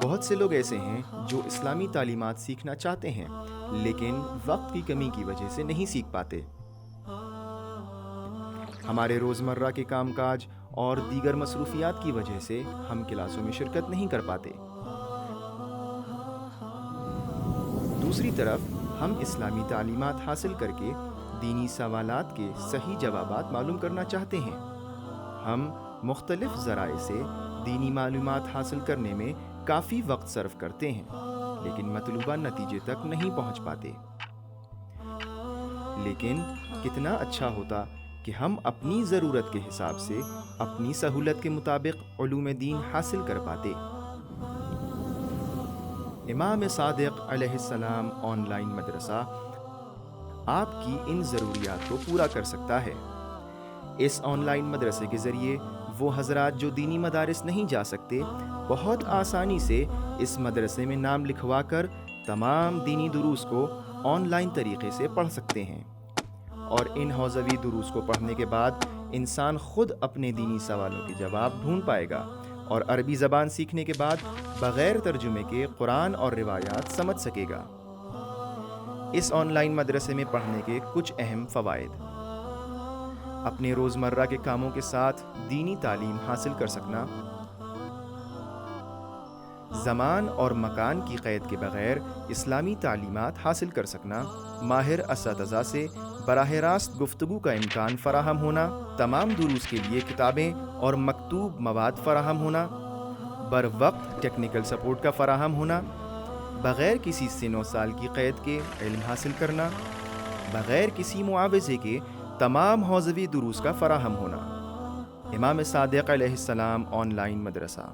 بہت سے لوگ ایسے ہیں جو اسلامی تعلیمات سیکھنا چاہتے ہیں لیکن وقت کی کمی کی وجہ سے نہیں سیکھ پاتے۔ ہمارے روزمرہ کے کام کاج اور دیگر مصروفیات کی وجہ سے ہم کلاسوں میں شرکت نہیں کر پاتے۔ دوسری طرف ہم اسلامی تعلیمات حاصل کر کے دینی سوالات کے صحیح جوابات معلوم کرنا چاہتے ہیں۔ ہم مختلف ذرائع سے دینی معلومات حاصل کرنے میں کافی وقت صرف کرتے ہیں لیکن مطلوبہ نتیجے تک نہیں پہنچ پاتے۔ لیکن کتنا اچھا ہوتا کہ ہم اپنی ضرورت کے حساب سے اپنی سہولت کے مطابق علوم دین حاصل کر پاتے۔ امام صادق علیہ السلام آن لائن مدرسہ آپ کی ان ضروریات کو پورا کر سکتا ہے۔ اس آن لائن مدرسے کے ذریعے وہ حضرات جو دینی مدارس نہیں جا سکتے بہت آسانی سے اس مدرسے میں نام لکھوا کر تمام دینی دروس کو آن لائن طریقے سے پڑھ سکتے ہیں، اور ان حوزوی دروس کو پڑھنے کے بعد انسان خود اپنے دینی سوالوں کے جواب ڈھونڈ پائے گا اور عربی زبان سیکھنے کے بعد بغیر ترجمے کے قرآن اور روایات سمجھ سکے گا۔ اس آن لائن مدرسے میں پڑھنے کے کچھ اہم فوائد: اپنے روزمرہ کے کاموں کے ساتھ دینی تعلیم حاصل کر سکنا، زمان اور مکان کی قید کے بغیر اسلامی تعلیمات حاصل کر سکنا، ماہر اساتذہ سے براہ راست گفتگو کا امکان فراہم ہونا، تمام دروس کے لیے کتابیں اور مکتوب مواد فراہم ہونا، بر وقت ٹیکنیکل سپورٹ کا فراہم ہونا، بغیر کسی سن و سال کی قید کے علم حاصل کرنا، بغیر کسی معاوضے کے تمام حوزوی دروس کا فراہم ہونا۔ امام صادق علیہ السلام آن لائن مدرسہ۔